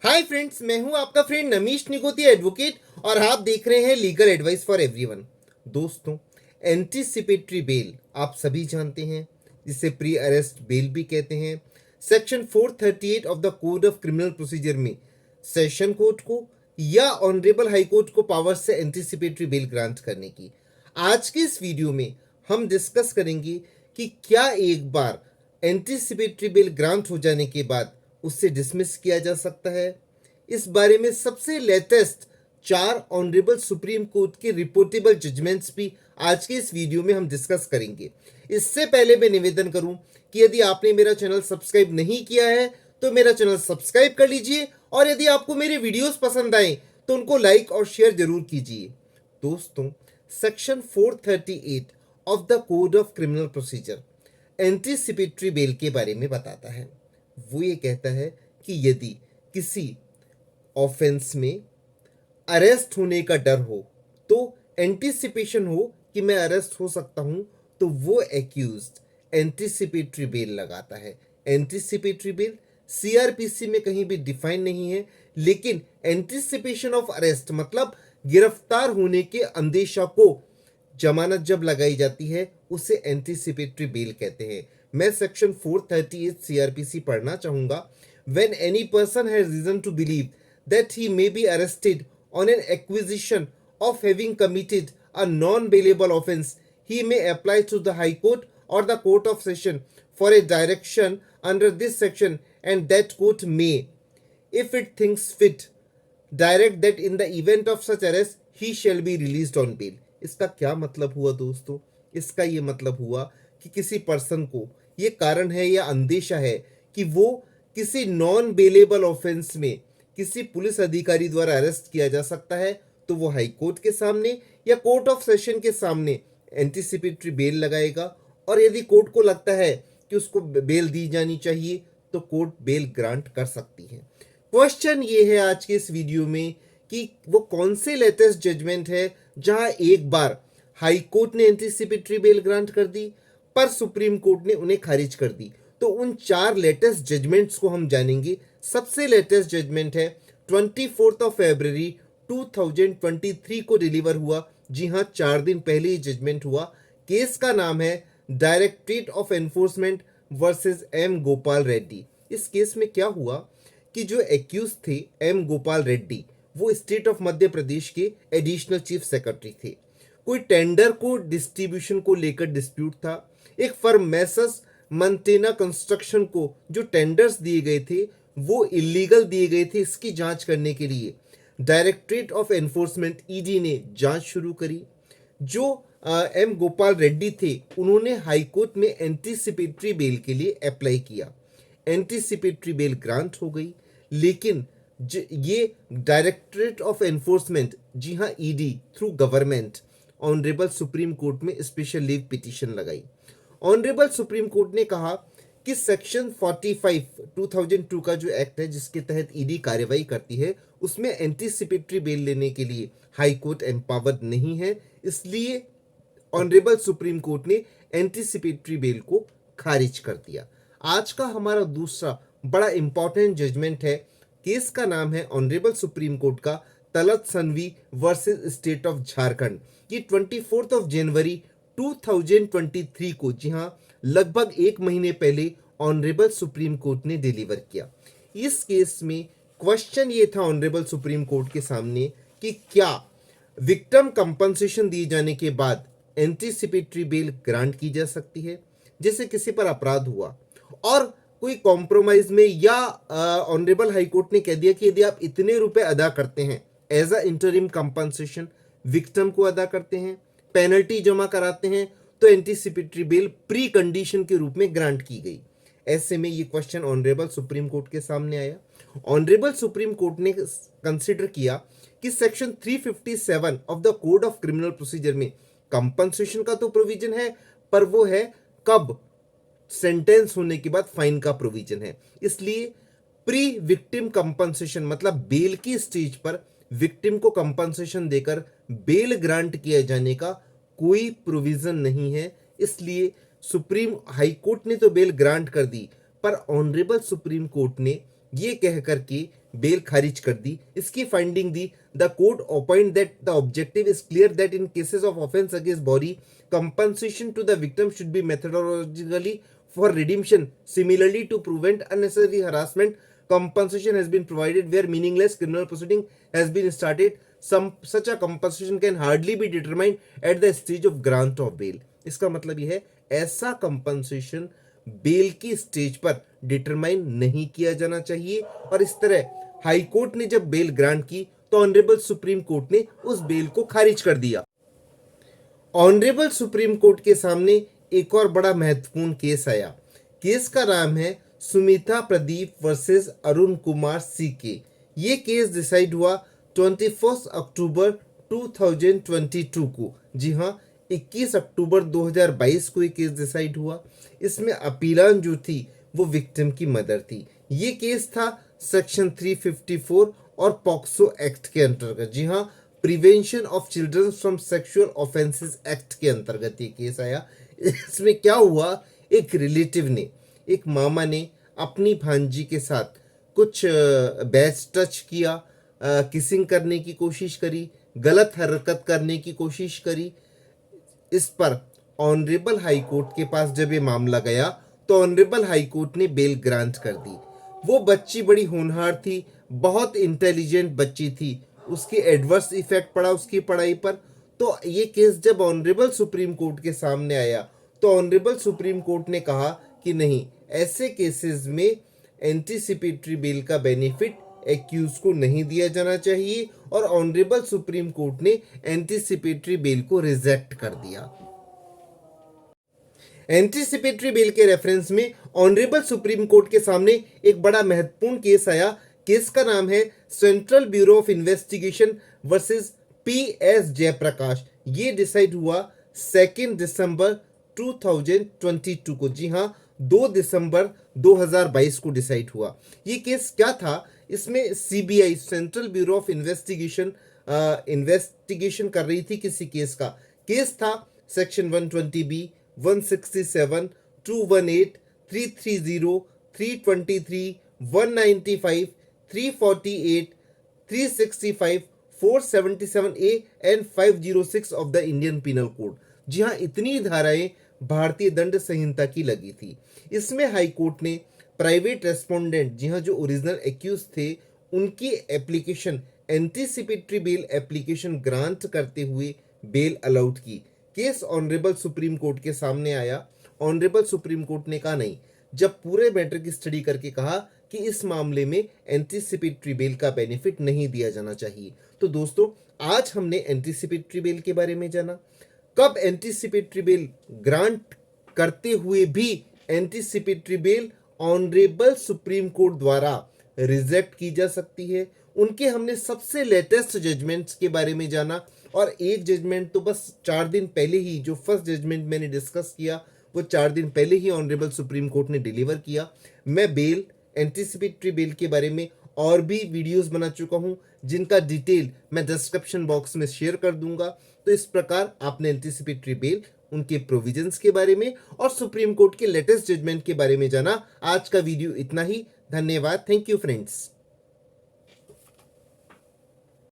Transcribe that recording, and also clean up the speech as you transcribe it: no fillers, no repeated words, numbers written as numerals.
Hi friends, मैं हूं आपका फ्रेंड नमीश निगोतिया एडवोकेट और आप देख रहे हैं लीगल एडवाइस फॉर एवरीवन। दोस्तों, एंटीसिपेटरी बेल आप सभी जानते हैं, जिसे प्री अरेस्ट बेल भी कहते हैं। Section 438 of the code of criminal procedure में सेशन कोर्ट को या ऑनरेबल हाई कोर्ट को पावर से एंटीसिपेटरी बेल ग्रांट करने की। आज के इस वीडियो में हम डिस्कस करेंगे कि क्या एक बार एंटीसिपेटरी बेल ग्रांट हो जाने के बाद उससे डिसमिस किया जा सकता है। इस बारे में सबसे लेटेस्ट 4 ऑनरेबल सुप्रीम कोर्ट के रिपोर्टेबल जजमेंट्स भी आज के इस वीडियो में हम डिस्कस करेंगे। इससे पहले मैं निवेदन करूं कि यदि आपने मेरा चैनल सब्सक्राइब नहीं किया है तो मेरा चैनल सब्सक्राइब कर लीजिए, और यदि आपको मेरे वीडियोस पसंद आए तो उनको लाइक और शेयर जरूर कीजिए। दोस्तों, section 438 of the code of criminal procedure anticipatory bail के बारे में बताता है। वो ये कहता है कि यदि किसी ऑफेंस में अरेस्ट होने का डर हो, तो एंटीसिपेशन हो कि मैं अरेस्ट हो सकता हूं, तो वो एक्यूज्ड एंटीसिपेटरी बेल लगाता है। एंटीसिपेटरी बेल सीआरपीसी में कहीं भी डिफाइन नहीं है, लेकिन एंटीसिपेशन ऑफ अरेस्ट मतलब गिरफ्तार होने के अंदेशा को जमानत जब लगाई जाती है उसे एंटीसिपेटरी बेल कहते हैं। मैं सेक्शन 438 सीआरपीसी पढ़ना चाहूंगा। When any person has reason to believe that he may be arrested on an acquisition of having committed a non bailable offence, he may apply to the High Court or the Court of Session for a direction under this section, and that court may, if it thinks fit, direct that in the event of such arrest he shall be released on bail। इसका क्या मतलब हुआ दोस्तों? इसका ये मतलब हुआ कि किसी पर्सन को ये कारण है या अंदेशा है कि वो किसी नॉन बेलेबल ऑफेंस में किसी पुलिस अधिकारी द्वारा अरेस्ट किया जा सकता है, तो वो हाई कोर्ट के सामने या कोर्ट ऑफ सेशन के सामने एंटीसिपेटरी बेल लगाएगा, और यदि कोर्ट को लगता है कि उसको बेल दी जानी चाहिए तो कोर्ट बेल ग्रांट कर सकती है। क्वेश्चन ये है आज के इस वीडियो में कि वो कौन से लेटेस्ट जजमेंट है जहां एक बार हाई कोर्ट ने एंटीसिपेटरी बेल ग्रांट कर दी पर सुप्रीम कोर्ट ने उन्हें खारिज कर दी। तो उन 4 लेटेस्ट जजमेंट्स को हम जानेंगे। सबसे लेटेस्ट जजमेंट है 24 ऑफ फरवरी 2023 को डिलीवर हुआ। जी हाँ, 4 दिन पहले ही जजमेंट हुआ। केस का नाम है directorate of enforcement versus M Gopal Reddy. इस केस में क्या हुआ कि जो एक्यूज थे एम गोपाल रेड्डी, वो स्टेट ऑफ मध्य प्रदेश के एडिशनल चीफ सेक्रेटरी थे। कोई टेंडर को डिस्ट्रीब्यूशन को लेकर डिस्प्यूट था। एक फर्म मैसर्स मंटेना कंस्ट्रक्शन को जो टेंडर्स दिए गए थे वो इलीगल दिए गए थे, इसकी जांच करने के लिए डायरेक्टरेट ऑफ एनफोर्समेंट ईडी ने जांच शुरू करी। जो एम गोपाल रेड्डी थे उन्होंने हाई कोर्ट में एंटीसिपेटरी बेल के लिए अप्लाई किया। एंटीसिपेटरी बेल ग्रांट हो गई, लेकिन ये डायरेक्टरेट ऑफ एनफोर्समेंट, जी हाँ ED through government, honourable Supreme court में स्पेशल लीव पिटीशन लगाई। ऑनरेबल सुप्रीम कोर्ट ने कहा कि सेक्शन 45 2002 का जो एक्ट है जिसके तहत ईडी कार्रवाई करती है, उसमें एंटीसिपेटरी बेल लेने के लिए हाई कोर्ट एम्पावर्ड नहीं है। इसलिए ऑनरेबल सुप्रीम कोर्ट ने एंटीसिपेटरी बेल को खारिज कर दिया। आज का हमारा दूसरा बड़ा इंपॉर्टेंट जजमेंट है। केस का नाम है ऑनरेबल सुप्रीम कोर्ट का Talat Sanvi versus state of Jharkhand. ये 24 ऑफ जनवरी 2023 को, जी हाँ लगभग 1 महीने पहले ऑनरेबल सुप्रीम कोर्ट ने डिलीवर किया। इस केस में क्वेश्चन ये था ऑनरेबल सुप्रीम कोर्ट के सामने कि क्या विक्टिम कंपनसेशन दिए जाने के बाद एंटीसिपेटरी बेल ग्रांट की जा सकती है। जैसे किसी पर अपराध हुआ और कोई कॉम्प्रोमाइज में, या ऑनरेबल हाई कोर्ट ने कह दिया कि यदि आप इतने रुपए अदा करते हैं as a interim compensation, victim को अदा करते हैं, पेनल्टी जमा कराते हैं, तो एंटीसिपेटरी बेल प्री कंडीशन के रूप में ग्रांट की गई। ऐसे में ये क्वेश्चन ऑनरेबल सुप्रीम कोर्ट के सामने आया। ऑनरेबल सुप्रीम कोर्ट ने कंसिडर किया कि section 357 of the code of criminal procedure में कंपनसेशन का तो प्रोविजन है, पर वो है कब, सेंटेंस होने के बाद फाइन का प्रोविजन है। इसलिए प्री विक्टिम कंपनसेशन मतलब बेल की स्टेज पर विक्टिम को कंपनसेशन देकर बेल ग्रांट किया जाने का कोई प्रोविजन नहीं है। इसलिए सुप्रीम हाई कोर्ट ने तो बेल ग्रांट कर दी, पर ऑनरेबल सुप्रीम कोर्ट ने ये कह कर के बेल खारिज कर दी। इसकी फाइंडिंग दी, the court opined that the objective is clear that in cases of offence against body compensation to the victim should be methodologically for redemption. Similarly, to prevent unnecessary harassment, compensation has been provided where meaningless criminal proceeding has been started. Such a compensation can hardly be determined at the stage of grant of bail. इसका मतलब यह है ऐसा compensation bell की stage पर determine नहीं किया जाना चाहिए। और इस तरह हाई कोर्ट ने जब बेल ग्रांट की तो ऑनरेबल सुप्रीम कोर्ट ने उस बेल को खारिज कर दिया। ऑनरेबल सुप्रीम कोर्ट के सामने एक और बड़ा महत्वपूर्ण केस आया। केस का नाम है सुमिता प्रदीप वर्सेस अरुण कुमार सीके। ये केस डिसाइड हुआ 21 अक्टूबर 2022 को। जी हाँ, 21 अक्टूबर 2022 को ये केस डिसाइड हुआ। इसमें अपीलान जो थी वो विक्टिम की मदर थी। ये केस था सेक्शन 354 और पॉक्सो एक्ट के अंतर्गत। जी हाँ, prevention of children from sexual offences act के अंतर्गत ये केस आया। इसमें क्या हुआ, एक रिलेटिव ने, एक मामा ने अपनी भांजी के साथ कुछ बैच टच किया, किसिंग करने की कोशिश करी, गलत हरकत करने की कोशिश करी। इस पर ऑनरेबल हाई कोर्ट के पास जब ये मामला गया तो ऑनरेबल हाई कोर्ट ने बेल ग्रांट कर दी। वो बच्ची बड़ी होनहार थी, बहुत इंटेलिजेंट बच्ची थी, उसके एडवर्स इफेक्ट पड़ा उसकी पढ़ाई पर। तो ये केस जब ऑनरेबल सुप्रीम कोर्ट के सामने आया तो ऑनरेबल सुप्रीम कोर्ट ने कहा कि नहीं, ऐसे केसेस में एंटीसिपेटरी बेल का बेनिफिट एक्यूज को नहीं दिया जाना चाहिए और ऑनरेबल सुप्रीम कोर्ट ने एंटीसिपेटरी बेल को रिजेक्ट कर दिया। एंटीसिपेटरी बेल के रेफरेंस में ऑनरेबल सुप्रीम कोर्ट के सामने एक बड़ा महत्वपूर्ण केस आया। केस का नाम है central bureau of investigation versus PS Jayaprakash. ये डिसाइड हुआ 2 दिसंबर 2022 को। जी हाँ, 2 दिसंबर 2022 को डिसाइड हुआ। ये केस क्या था, इसमें CBI Central bureau of Investigation investigation कर रही थी किसी केस का। केस था section 120B, 167, 218, 330, 323, 195, 348, 365, 477A and 506 of the Indian Penal Code. जी हाँ, इतनी धाराएं भारतीय दंड संहिता की लगी थी। इसमें हाई कोर्ट ने प्राइवेट रेस्पोंडेंट, जी हाँ, जो ओरिजिनल एक्यूज थे, उनकी application anticipatory bail application grant करते हुए बेल अलाउड की। केस ऑनरेबल सुप्रीम कोर्ट के सामने आया। ऑनरेबल सुप्रीम कोर्ट ने कहा नहीं, जब पूरे मैटर की स्टडी करके कहा कि इस मामले में एंटीसिपेटरी बेल का बेनिफिट नहीं दिया जाना चाहिए। तो दोस्तों, आज हमने एंटीसिपेटरी बेल के बारे में जाना। कब एंटीसिपेटरी बेल ग्रांट करते हुए भी anticipatory bail honourable Supreme court द्वारा रिजेक्ट की जा सकती है। उनके हमने सबसे लेटेस्ट जजमेंट्स के बारे में जाना और एक जजमेंट तो बस 4 दिन पहले ही, जो फर्स्ट जजमेंट मैंने डिस्कस किया वो 4 दिन पहले ही ऑनरेबल सुप्रीम कोर्ट ने डिलीवर किया। मैं बेल, एंटीसिपेटरी बेल के बारे में और भी वीडियोस बना चुका हूं जिनका डिटेल मैं डिस्क्रिप्शन बॉक्स में शेयर कर दूंगा। तो इस प्रकार आपने एंटीसिपेटरी बेल, उनके प्रोविजंस के बारे में और सुप्रीम कोर्ट के लेटेस्ट जजमेंट के बारे में जाना। आज का वीडियो इतना ही। धन्यवाद। Thank you friends.